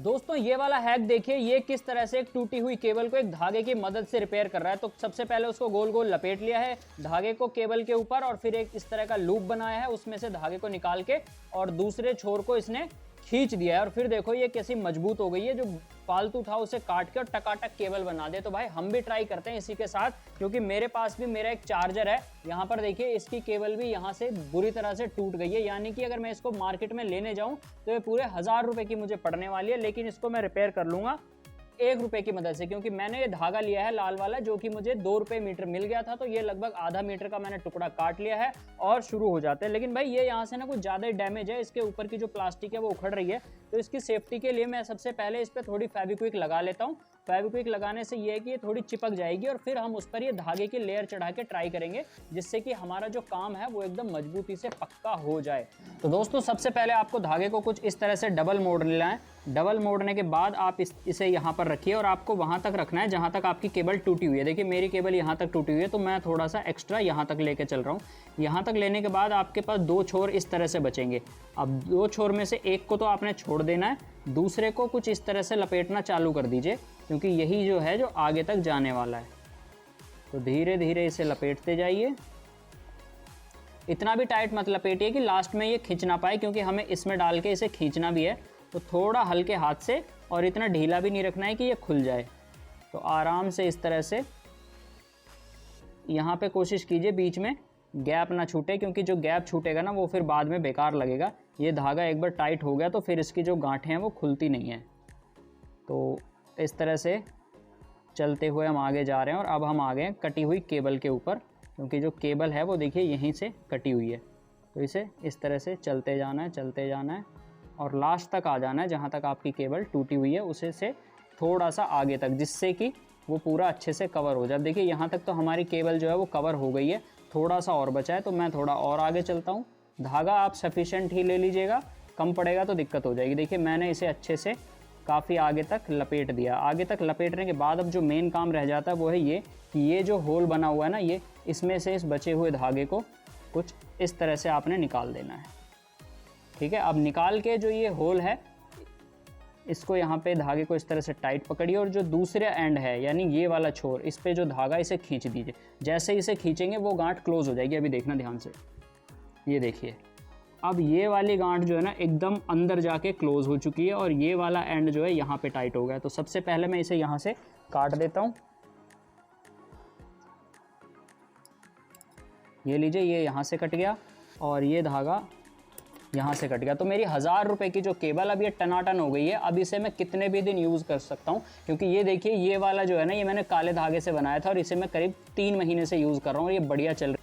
दोस्तों ये वाला हैक देखिए, ये किस तरह से एक टूटी हुई केबल को एक धागे की मदद से रिपेयर कर रहा है। तो सबसे पहले उसको गोल गोल लपेट लिया है धागे को केबल के ऊपर, और फिर एक इस तरह का लूप बनाया है, उसमें से धागे को निकाल के और दूसरे छोर को इसने खींच दिया है। और फिर देखो ये कैसी मजबूत हो गई है, जो फालतू था उसे काट के और टकाटक केबल बना दे। तो भाई हम भी ट्राई करते हैं इसी के साथ, क्योंकि मेरे पास भी मेरा एक चार्जर है, यहाँ पर देखिए इसकी केबल भी यहाँ से बुरी तरह से टूट गई है। यानी कि अगर मैं इसको मार्केट में लेने जाऊं तो ये पूरे 1000 रुपए की मुझे पड़ने वाली है, लेकिन इसको मैं रिपेयर कर लूंगा 1 रुपए की मदद से, क्योंकि मैंने ये धागा लिया है लाल वाला, जो कि मुझे 2 रुपए मीटर मिल गया था। तो ये लगभग आधा मीटर का मैंने टुकड़ा काट लिया है और शुरू हो जाते हैं। लेकिन भाई ये यहाँ से ना कुछ ज़्यादा ही डैमेज है, इसके ऊपर की जो प्लास्टिक है वो उखड़ रही है। तो इसकी सेफ्टी के लिए मैं सबसे पहले इस पर थोड़ी फेविक्विक लगा लेता हूँ। फेविक्विक लगाने से ये है कि ये थोड़ी चिपक जाएगी, और फिर हम उस पर ये धागे की लेयर चढ़ा के ट्राई करेंगे, जिससे कि हमारा जो काम है वो एकदम मजबूती से पक्का हो जाए। तो दोस्तों सबसे पहले आपको धागे को कुछ इस तरह से डबल मोड़ लेना है। डबल मोड़ने के बाद आप इसे यहाँ पर रखिए, और आपको वहाँ तक रखना है जहाँ तक आपकी केबल टूटी हुई है। देखिए मेरी केबल यहाँ तक टूटी हुई है, तो मैं थोड़ा सा एक्स्ट्रा यहाँ तक लेके चल रहा हूँ। यहाँ तक लेने के बाद आपके पास 2 छोर इस तरह से बचेंगे। अब 2 छोर में से एक को तो आपने छोड़ देना है, दूसरे को कुछ इस तरह से लपेटना चालू कर दीजिए, क्योंकि यही जो है जो आगे तक जाने वाला है। तो धीरे धीरे इसे लपेटते जाइए। इतना भी टाइट मत लपेटिए कि लास्ट में ये खींच ना पाए, क्योंकि हमें इसमें डाल के इसे खींचना भी है। तो थोड़ा हल्के हाथ से, और इतना ढीला भी नहीं रखना है कि ये खुल जाए। तो आराम से इस तरह से यहाँ पे कोशिश कीजिए बीच में गैप ना छूटे, क्योंकि जो गैप छूटेगा ना वो फिर बाद में बेकार लगेगा। ये धागा एक बार टाइट हो गया तो फिर इसकी जो गांठें हैं वो खुलती नहीं है। तो इस तरह से चलते हुए हम आगे जा रहे हैं, और अब हम आ गए हैं कटी हुई केबल के ऊपर, क्योंकि जो केबल है वो देखिए यहीं से कटी हुई है। तो इसे इस तरह से चलते जाना है, चलते जाना है, और लास्ट तक आ जाना है जहाँ तक आपकी केबल टूटी हुई है, उसे से थोड़ा सा आगे तक, जिससे कि वो पूरा अच्छे से कवर हो जाए। देखिए यहाँ तक तो हमारी केबल जो है वो कवर हो गई है, थोड़ा सा और बचा है। तो मैं थोड़ा और आगे चलता हूँ। धागा आप सफिशेंट ही ले लीजिएगा, कम पड़ेगा तो दिक्कत हो जाएगी। देखिए मैंने इसे अच्छे से काफ़ी आगे तक लपेट दिया। आगे तक लपेटने के बाद अब जो मेन काम रह जाता है वो है ये कि ये जो होल बना हुआ है ना, ये इसमें से इस बचे हुए धागे को कुछ इस तरह से आपने निकाल देना है। ठीक है, अब निकाल के जो ये होल है इसको यहाँ पे धागे को इस तरह से टाइट पकड़िए, और जो दूसरे एंड है यानी ये वाला छोर, इस पे जो धागा इसे खींच दीजिए। जैसे इसे खींचेंगे वो गांठ क्लोज हो जाएगी। अभी देखना ध्यान से, ये देखिए अब ये वाली गांठ जो है ना एकदम अंदर जाके क्लोज हो चुकी है, और ये वाला एंड जो है यहाँ पे टाइट हो गया। तो सबसे पहले मैं इसे यहाँ से काट देता हूँ। ये लीजिए, ये यहाँ से कट गया और ये धागा यहाँ से कट गया। तो मेरी 1000 रुपए की जो केबल अब ये टनाटन हो गई है। अब इसे मैं कितने भी दिन यूज़ कर सकता हूँ, क्योंकि ये देखिए ये वाला जो है ना, ये मैंने काले धागे से बनाया था, और इसे मैं करीब 3 महीने से यूज़ कर रहा हूँ, और ये बढ़िया चल रही है।